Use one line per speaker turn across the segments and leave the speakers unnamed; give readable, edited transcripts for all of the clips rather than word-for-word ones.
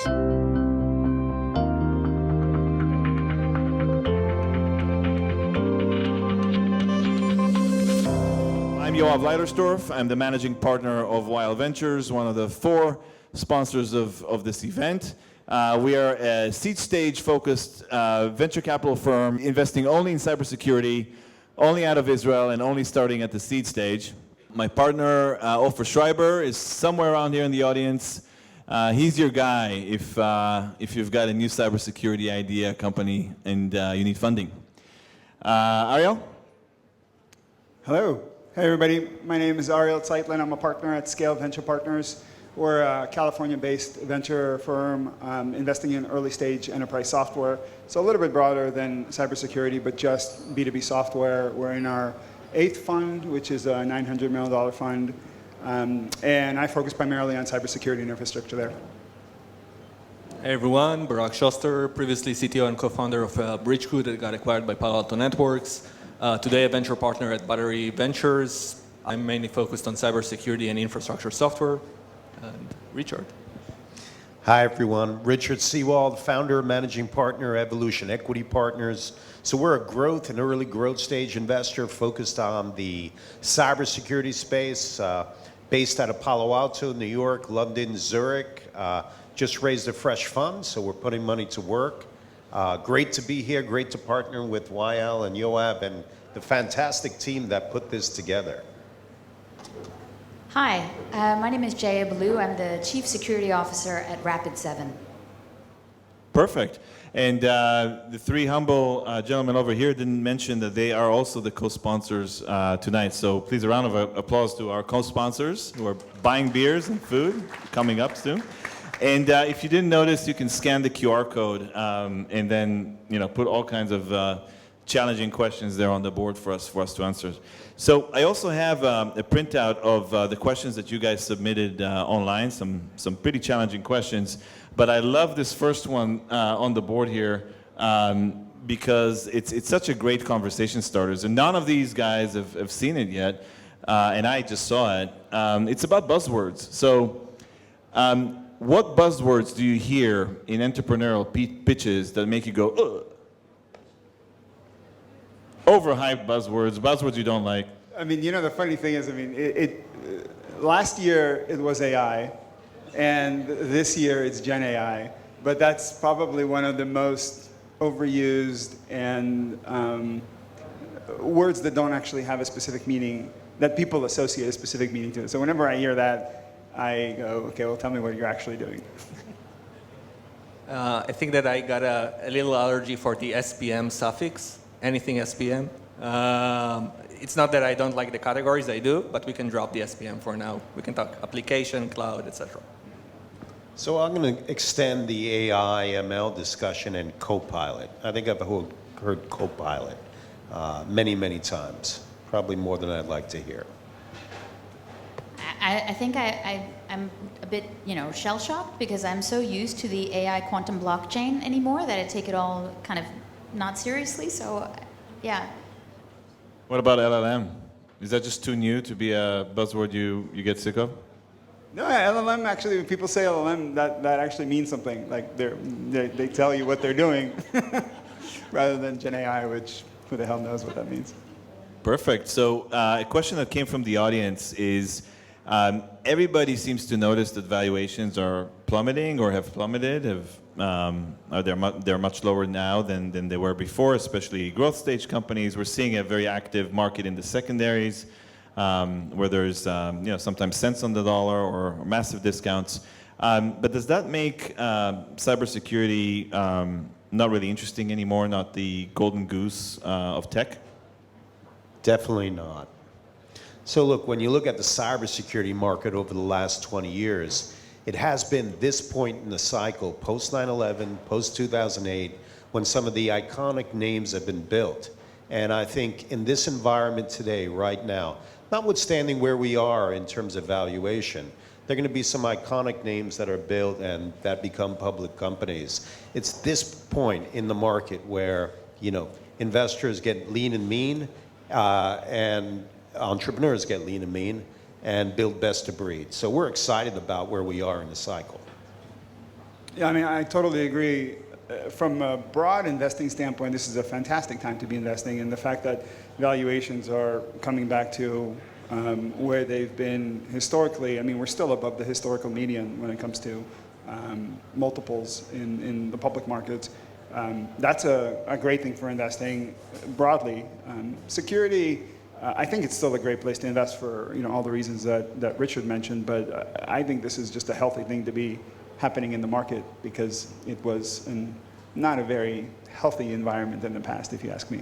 I'm Yoav Leitersdorf. I'm the managing partner of Wild Ventures, one of the 4 sponsors of this event. We are a seed stage focused venture capital firm investing only in cybersecurity, only out of Israel, and only starting at the seed stage. My partner, Ofer Schreiber, is somewhere around here in the audience. He's your guy if you've got a new cybersecurity idea, company, and you need funding. Ariel?
Hello. Hey, everybody. My name is Ariel Tseitlin. I'm a partner at Scale Venture Partners. We're a California-based venture firm investing in early-stage enterprise software. So a little bit broader than cybersecurity, but just B2B software. We're in our 8th fund, which is a $900 million fund. And I focus primarily on cybersecurity and infrastructure there.
Hey everyone, Barak Schoster, previously CTO and co-founder of Bridgeco that got acquired by Palo Alto Networks. Today a venture partner at Battery Ventures. I'm mainly focused on cybersecurity and infrastructure software. And Richard.
Hi everyone, Richard Seewald, founder and managing partner, Evolution Equity Partners. So we're a growth and early growth stage investor focused on the cybersecurity space, based out of Palo Alto, New York, London, Zurich. Just raised a fresh fund, so we're putting money to work. Great to be here, great to partner with YL and Yoav and the fantastic team that put this together.
Hi, my name is Jaya, Baloo. I'm the Chief Security Officer at Rapid7.
Perfect. And the 3 humble gentlemen over here didn't mention that they are also the co-sponsors tonight. So please, a round of applause to our co-sponsors who are buying beers and food coming up soon. And if you didn't notice, you can scan the QR code and then put all kinds of challenging questions there on the board for us to answer. So I also have a printout of the questions that you guys submitted online, some pretty challenging questions. But I love this first one on the board here because it's such a great conversation starters. And none of these guys have seen it yet, and I just saw it. It's about buzzwords. So what buzzwords do you hear in entrepreneurial pitches that make you go, ugh? Overhyped buzzwords you don't like.
I mean, the funny thing is, last year it was AI, and this year it's Gen AI, but that's probably one of the most overused and words that don't actually have a specific meaning, that people associate a specific meaning to it. So whenever I hear that, I go, okay, well, tell me what you're actually doing.
I think that I got a little allergy for the SPM suffix, anything SPM. It's not that I don't like the categories, I do, but we can drop the SPM for now. We can talk application, cloud, etc.
So I'm going to extend the AI, ML discussion and Copilot. I think I've heard Copilot many, many times, probably more than I'd like to hear.
I think I'm a bit, shell-shocked because I'm so used to the AI quantum blockchain anymore that I take it all kind of not seriously. So, yeah.
What about LLM? Is that just too new to be a buzzword you get sick of?
No, LLM actually, when people say LLM, that actually means something. Like they tell you what they're doing rather than Gen AI, which who the hell knows what that means.
Perfect. So a question that came from the audience is, everybody seems to notice that valuations are plummeting or have plummeted. They're much lower now than they were before, especially growth stage companies. We're seeing a very active market in the secondaries, where there's sometimes cents on the dollar or massive discounts. But does that make cybersecurity not really interesting anymore, not the golden goose of tech?
Definitely not. So look, when you look at the cybersecurity market over the last 20 years, it has been this point in the cycle, post 9/11, post 2008, when some of the iconic names have been built. And I think in this environment today, right now, notwithstanding where we are in terms of valuation, there are going to be some iconic names that are built and that become public companies. It's this point in the market where, investors get lean and mean, and entrepreneurs get lean and mean and build best of breed. So we're excited about where we are in the cycle.
Yeah, I mean, I totally agree. From a broad investing standpoint, this is a fantastic time to be investing, and the fact that valuations are coming back to where they've been historically. I mean, we're still above the historical median when it comes to multiples in the public markets. That's a great thing for investing broadly. Security, I think it's still a great place to invest for all the reasons that Richard mentioned, but I think this is just a healthy thing to be happening in the market because it was not a very healthy environment in the past, if you ask me.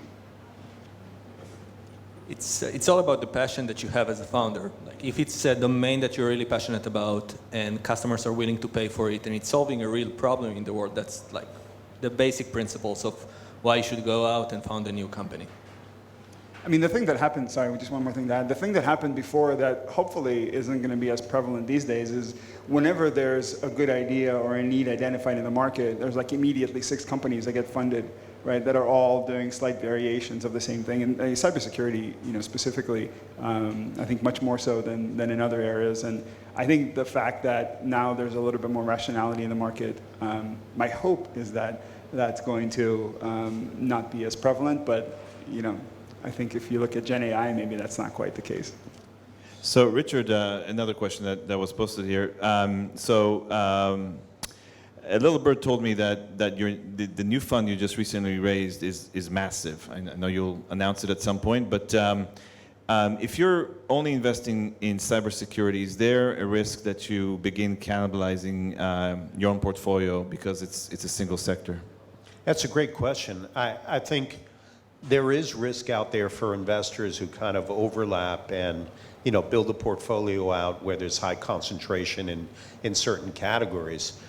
It's all about the passion that you have as a founder. Like if it's a domain that you're really passionate about and customers are willing to pay for it and it's solving a real problem in the world, that's like the basic principles of why you should go out and found a new company.
I mean, the thing that happened, sorry, just one more thing to add. The thing that happened before that hopefully isn't going to be as prevalent these days is whenever there's a good idea or a need identified in the market, there's like immediately 6 companies that get funded, right, that are all doing slight variations of the same thing. And cybersecurity, specifically, I think much more so than in other areas. And I think the fact that now there's a little bit more rationality in the market, my hope is that that's going to not be as prevalent, but, I think if you look at Gen AI, maybe that's not quite the case.
So Richard, another question that was posted here. A little bird told me that the new fund you just recently raised is massive. I know you'll announce it at some point, but if you're only investing in cybersecurity, is there a risk that you begin cannibalizing your own portfolio because it's a single sector?
That's a great question. I think there is risk out there for investors who kind of overlap and build a portfolio out where there's high concentration in certain categories.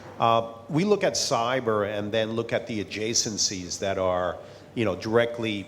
We look at cyber and then look at the adjacencies that are directly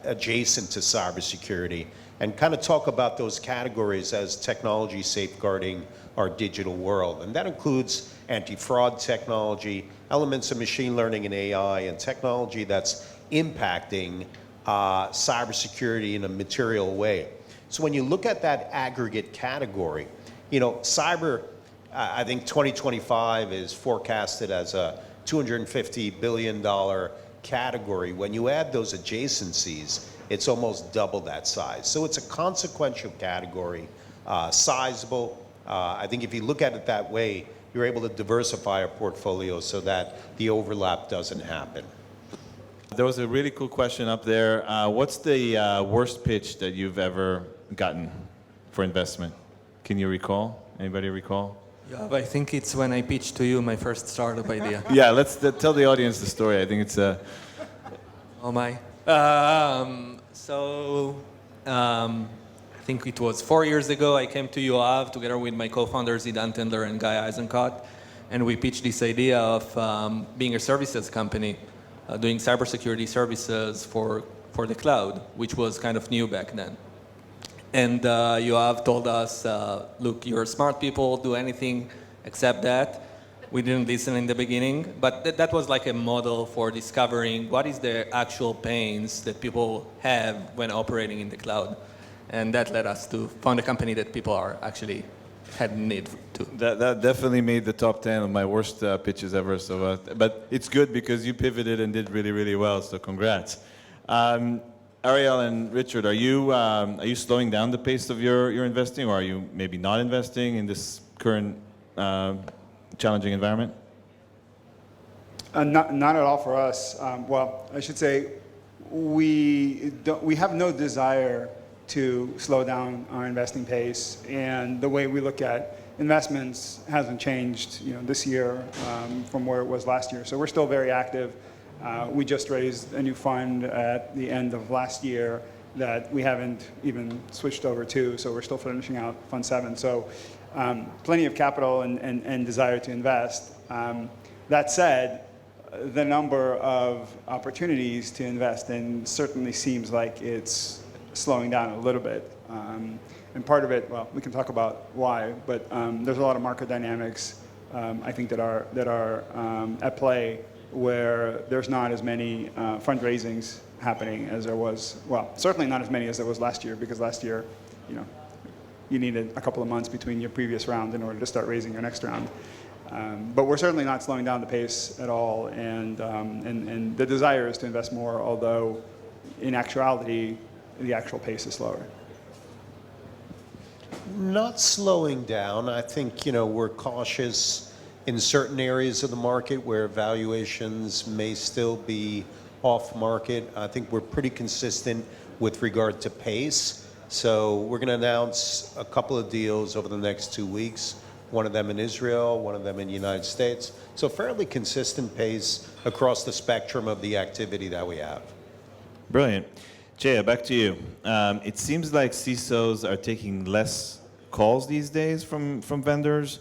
adjacent to cybersecurity and kind of talk about those categories as technology safeguarding our digital world. And that includes anti-fraud technology, elements of machine learning and AI, and technology that's impacting cybersecurity in a material way. So when you look at that aggregate category, cyber, I think 2025 is forecasted as a $250 billion category. When you add those adjacencies, it's almost double that size. So it's a consequential category, sizable. I think if you look at it that way, you're able to diversify a portfolio so that the overlap doesn't happen.
There was a really cool question up there. What's the worst pitch that you've ever gotten for investment? Can you recall? Anybody recall?
Yeah, I think it's when I pitched to you my first startup idea.
Yeah, let's tell the audience the story. I think it's a...
Oh my. I think it was 4 years ago, I came to Yoav together with my co-founders, Idan Tendler and Guy Eisenkot, and we pitched this idea of being a services company, doing cybersecurity services for the cloud, which was kind of new back then. And Yoav told us, look, you're smart people, do anything except that. We didn't listen in the beginning, but that was like a model for discovering what is the actual pains that people have when operating in the cloud. And that led us to found a company that people are actually had need to.
That definitely made the top 10 of my worst pitches ever. So, but it's good because you pivoted and did really, really well. So congrats. Ariel and Richard, are you slowing down the pace of your investing, or are you maybe not investing in this current challenging environment?
Not at all for us. Well, I should say we have no desire to slow down our investing pace, and the way we look at investments hasn't changed, this year from where it was last year. So we're still very active. We just raised a new fund at the end of last year that we haven't even switched over to, so we're still finishing out Fund 7. So plenty of capital and desire to invest. That said, the number of opportunities to invest in certainly seems like it's slowing down a little bit. And part of it, well, we can talk about why, but there's a lot of market dynamics, I think, that are at play, where there's not as many fundraisings happening as there was, well, certainly not as many as there was last year, because last year, you needed a couple of months between your previous round in order to start raising your next round. But we're certainly not slowing down the pace at all, and the desire is to invest more, although in actuality, the actual pace is slower.
Not slowing down. I think, we're cautious in certain areas of the market where valuations may still be off market. I think we're pretty consistent with regard to pace. So we're going to announce a couple of deals over the next 2 weeks, one of them in Israel, one of them in the United States. So fairly consistent pace across the spectrum of the activity that we have.
Brilliant. Jaya, back to you. It seems like CISOs are taking less calls these days from vendors.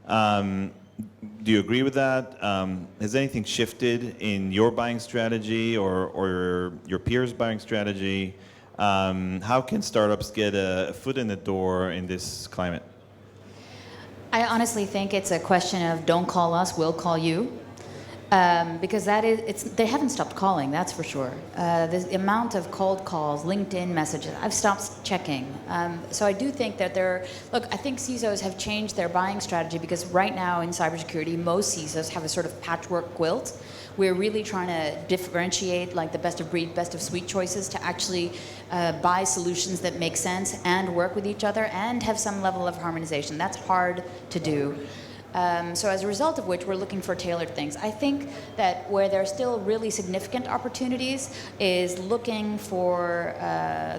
Do you agree with that? Has anything shifted in your buying strategy or your peers' buying strategy? How can startups get a foot in the door in this climate?
I honestly think it's a question of don't call us, we'll call you. Because they haven't stopped calling, that's for sure. The amount of cold calls, LinkedIn messages, I've stopped checking. So I do think that I think CISOs have changed their buying strategy because right now in cybersecurity, most CISOs have a sort of patchwork quilt. We're really trying to differentiate like the best of breed, best of suite choices to actually buy solutions that make sense and work with each other and have some level of harmonization. That's hard to do. So as a result of which, we're looking for tailored things. I think that where there's still really significant opportunities is looking for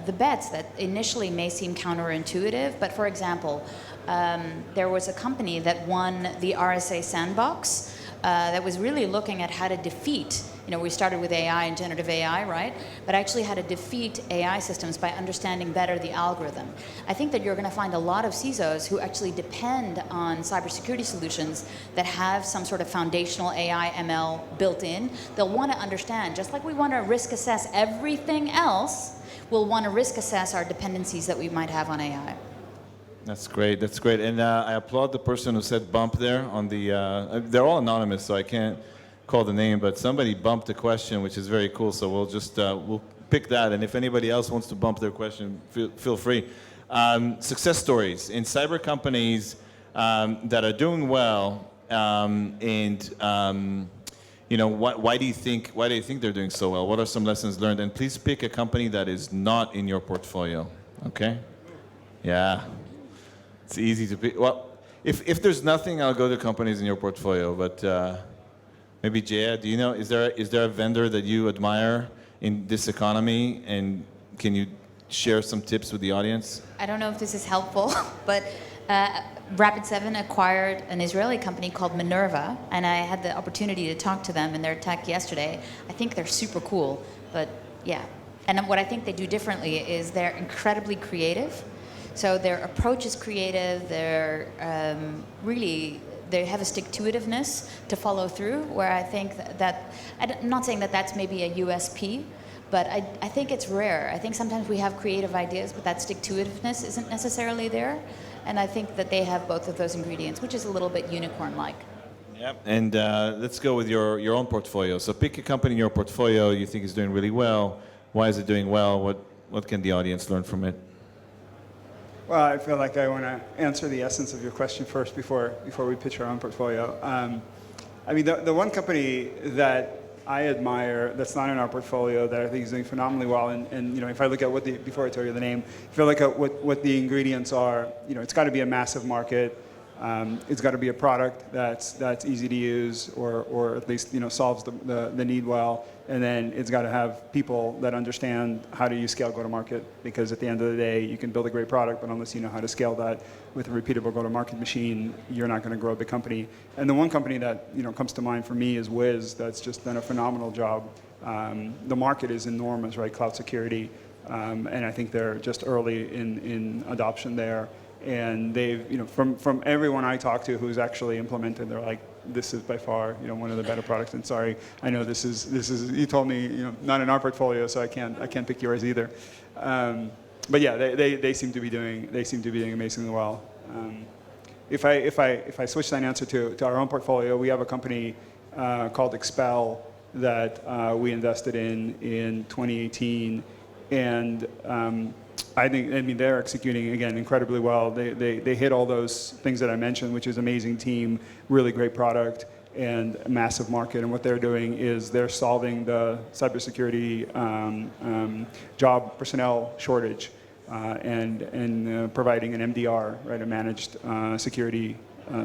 the bets that initially may seem counterintuitive. But for example, there was a company that won the RSA Sandbox that was really looking at how to defeat, we started with AI and generative AI, right? But actually how to defeat AI systems by understanding better the algorithm. I think that you're going to find a lot of CISOs who actually depend on cybersecurity solutions that have some sort of foundational AI, ML built in. They'll want to understand, just like we want to risk assess everything else, we'll want to risk assess our dependencies that we might have on AI.
That's great. That's great. And I applaud the person who said bump there on the. They're all anonymous, so I can't call the name, but somebody bumped the question, which is very cool. So we'll just we'll pick that, and if anybody else wants to bump their question, feel free. Success stories in cyber companies that are doing well, why do you think they're doing so well? What are some lessons learned? And please pick a company that is not in your portfolio. Okay? Yeah. It's easy to pick. Well, if there's nothing, I'll go to companies in your portfolio. But maybe Jaya, do you know, is there a vendor that you admire in this economy? And can you share some tips with the audience?
I don't know if this is helpful, but Rapid7 acquired an Israeli company called Minerva, and I had the opportunity to talk to them in their tech yesterday. I think they're super cool, but yeah. And what I think they do differently is they're incredibly creative. So their approach is creative. They're they have a stick-to-itiveness to follow through, where I think that I'm not saying that that's maybe a USP, but I think it's rare. I think sometimes we have creative ideas, but that stick-to-itiveness isn't necessarily there. And I think that they have both of those ingredients, which is a little bit unicorn-like.
Yep. And let's go with your own portfolio. So pick a company in your portfolio you think is doing really well. Why is it doing well? What can the audience learn from it?
Well, I feel like I want to answer the essence of your question first before we pitch our own portfolio. I mean, the one company that I admire that's not in our portfolio that I think is doing phenomenally well, and if I look at before I tell you the name, if I look at what the ingredients are, it's got to be a massive market. It's got to be a product that's easy to use, or at least solves the need well, and then it's got to have people that understand how to use scale go-to-market. Because at the end of the day, you can build a great product, but unless you know how to scale that with a repeatable go-to-market machine, you're not going to grow a big company. And the one company that comes to mind for me is Wiz. That's just done a phenomenal job. The market is enormous, right? Cloud security, and I think they're just early in adoption there. And they've, from everyone I talk to who's actually implemented, they're like, this is by far, one of the better products. And sorry, I know this is. You told me, not in our portfolio, so I can't pick yours either. But yeah, they seem to be doing amazingly well. If I switch that answer to our own portfolio, we have a company called Expel that we invested in 2018, and I mean, they're executing, again, incredibly well. They hit all those things that I mentioned, which is amazing team, really great product, and a massive market. And what they're doing is they're solving the cybersecurity job personnel shortage and providing an MDR, right, a managed security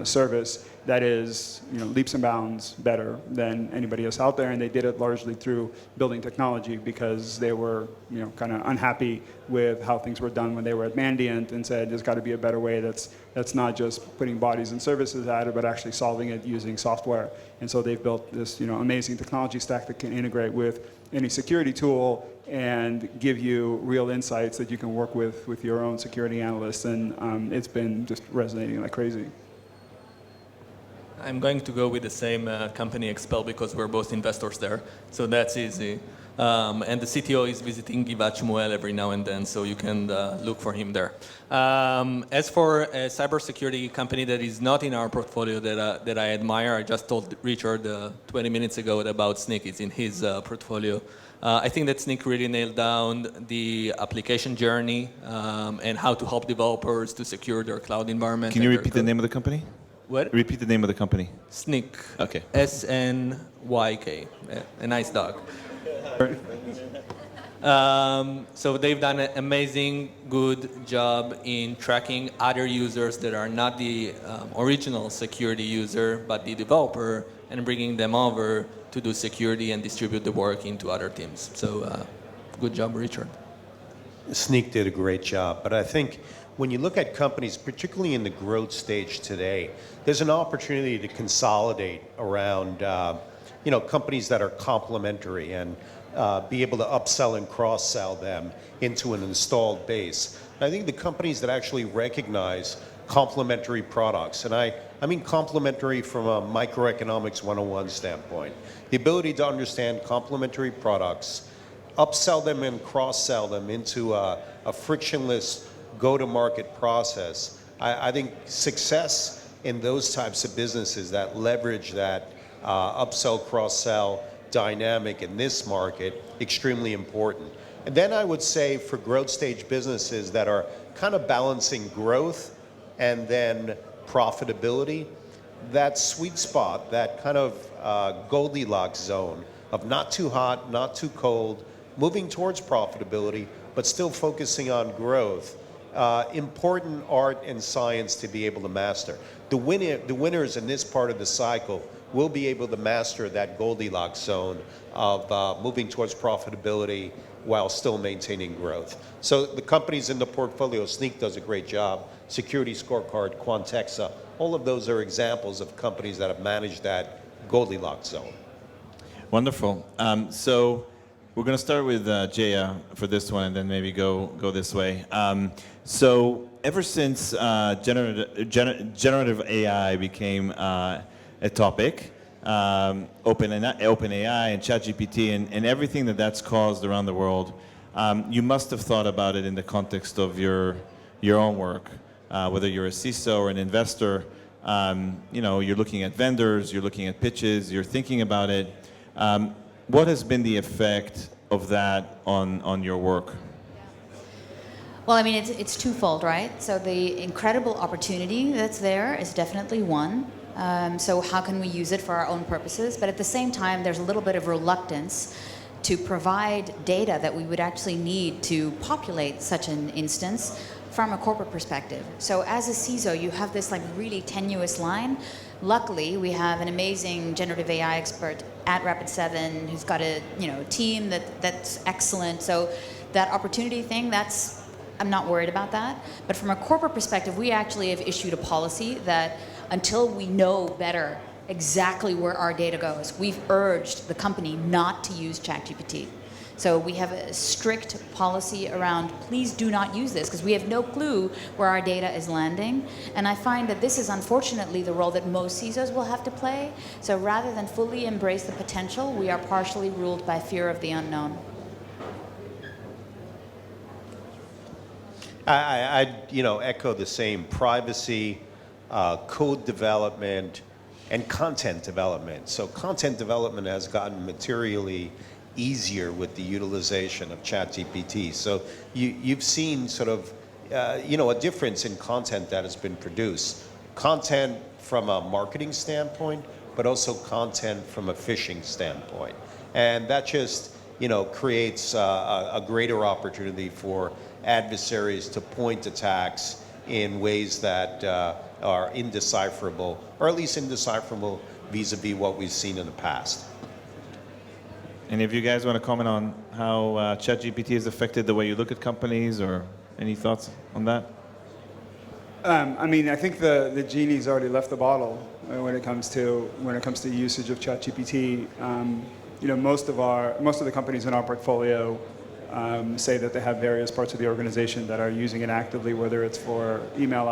service that is, leaps and bounds better than anybody else out there. And they did it largely through building technology because they were, kind of unhappy with how things were done when they were at Mandiant and said there's got to be a better way that's not just putting bodies and services at it, but actually solving it using software. And so they've built this, amazing technology stack that can integrate with any security tool and give you real insights that you can work with your own security analysts. And it's been just resonating like crazy.
I'm going to go with the same company, Expel, because we're both investors there, so that's easy. And the CTO is visiting Givat Shmuel every now and then, so you can look for him there. As for a cybersecurity company that is not in our portfolio that I admire, I just told Richard 20 minutes ago about Snyk. It's in his portfolio. I think that Snyk really nailed down the application journey and how to help developers to secure their cloud environment.
Can you repeat the name of the company?
What?
Repeat the name of the company.
Snyk.
Okay.
SNYK. A nice dog. So they've done an amazing, good job in tracking other users that are not the original security user, but the developer, and bringing them over to do security and distribute the work into other teams. So good job, Richard.
Snyk did a great job, but I think when you look at companies, particularly in the growth stage today, there's an opportunity to consolidate around, companies that are complementary and be able to upsell and cross-sell them into an installed base. And I think the companies that actually recognize complementary products, and I mean complementary from a microeconomics 101 standpoint, the ability to understand complementary products, upsell them and cross-sell them into a frictionless go-to-market process. I think success in those types of businesses that leverage that upsell, cross-sell dynamic in this market, extremely important. And then I would say for growth stage businesses that are kind of balancing growth and then profitability, that sweet spot, that kind of Goldilocks zone of not too hot, not too cold, moving towards profitability, but still focusing on growth. Important art and science to be able to master. The winners in this part of the cycle will be able to master that Goldilocks zone of moving towards profitability while still maintaining growth. So the companies in the portfolio, Snyk does a great job, Security Scorecard, Quantexa, all of those are examples of companies that have managed that Goldilocks zone.
Wonderful. So we're going to start with Jaya for this one, and then maybe go this way. So ever since generative AI became a topic, OpenAI and ChatGPT and everything that's caused around the world, you must have thought about it in the context of your own work, whether you're a CISO or an investor. You're looking at vendors, you're looking at pitches, you're thinking about it. What has been the effect of that on your work?
Well, I mean, it's twofold, right? So the incredible opportunity that's there is definitely one. So how can we use it for our own purposes? But at the same time, there's a little bit of reluctance to provide data that we would actually need to populate such an instance from a corporate perspective. So as a CISO, you have this like really tenuous line. Luckily, we have an amazing generative AI expert at Rapid7 who's got a team that's excellent. So that opportunity thing, I'm not worried about that. But from a corporate perspective, we actually have issued a policy that until we know better exactly where our data goes, we've urged the company not to use ChatGPT. So we have a strict policy around please do not use this because we have no clue where our data is landing. And I find that this is unfortunately the role that most CISOs will have to play. So rather than fully embrace the potential, we are partially ruled by fear of the unknown.
I echo the same. Privacy, code development, and content development. So content development has gotten materially easier with the utilization of ChatGPT. So you've seen sort of, a difference in content that has been produced. Content from a marketing standpoint, but also content from a phishing standpoint. And that just, creates a greater opportunity for adversaries to point attacks in ways that are indecipherable, or at least indecipherable vis-a-vis what we've seen in the past.
Any of you guys want to comment on how ChatGPT has affected the way you look at companies, or any thoughts on that?
I think the genie's already left the bottle when it comes to usage of ChatGPT. Most of the companies in our portfolio say that they have various parts of the organization that are using it actively, whether it's for email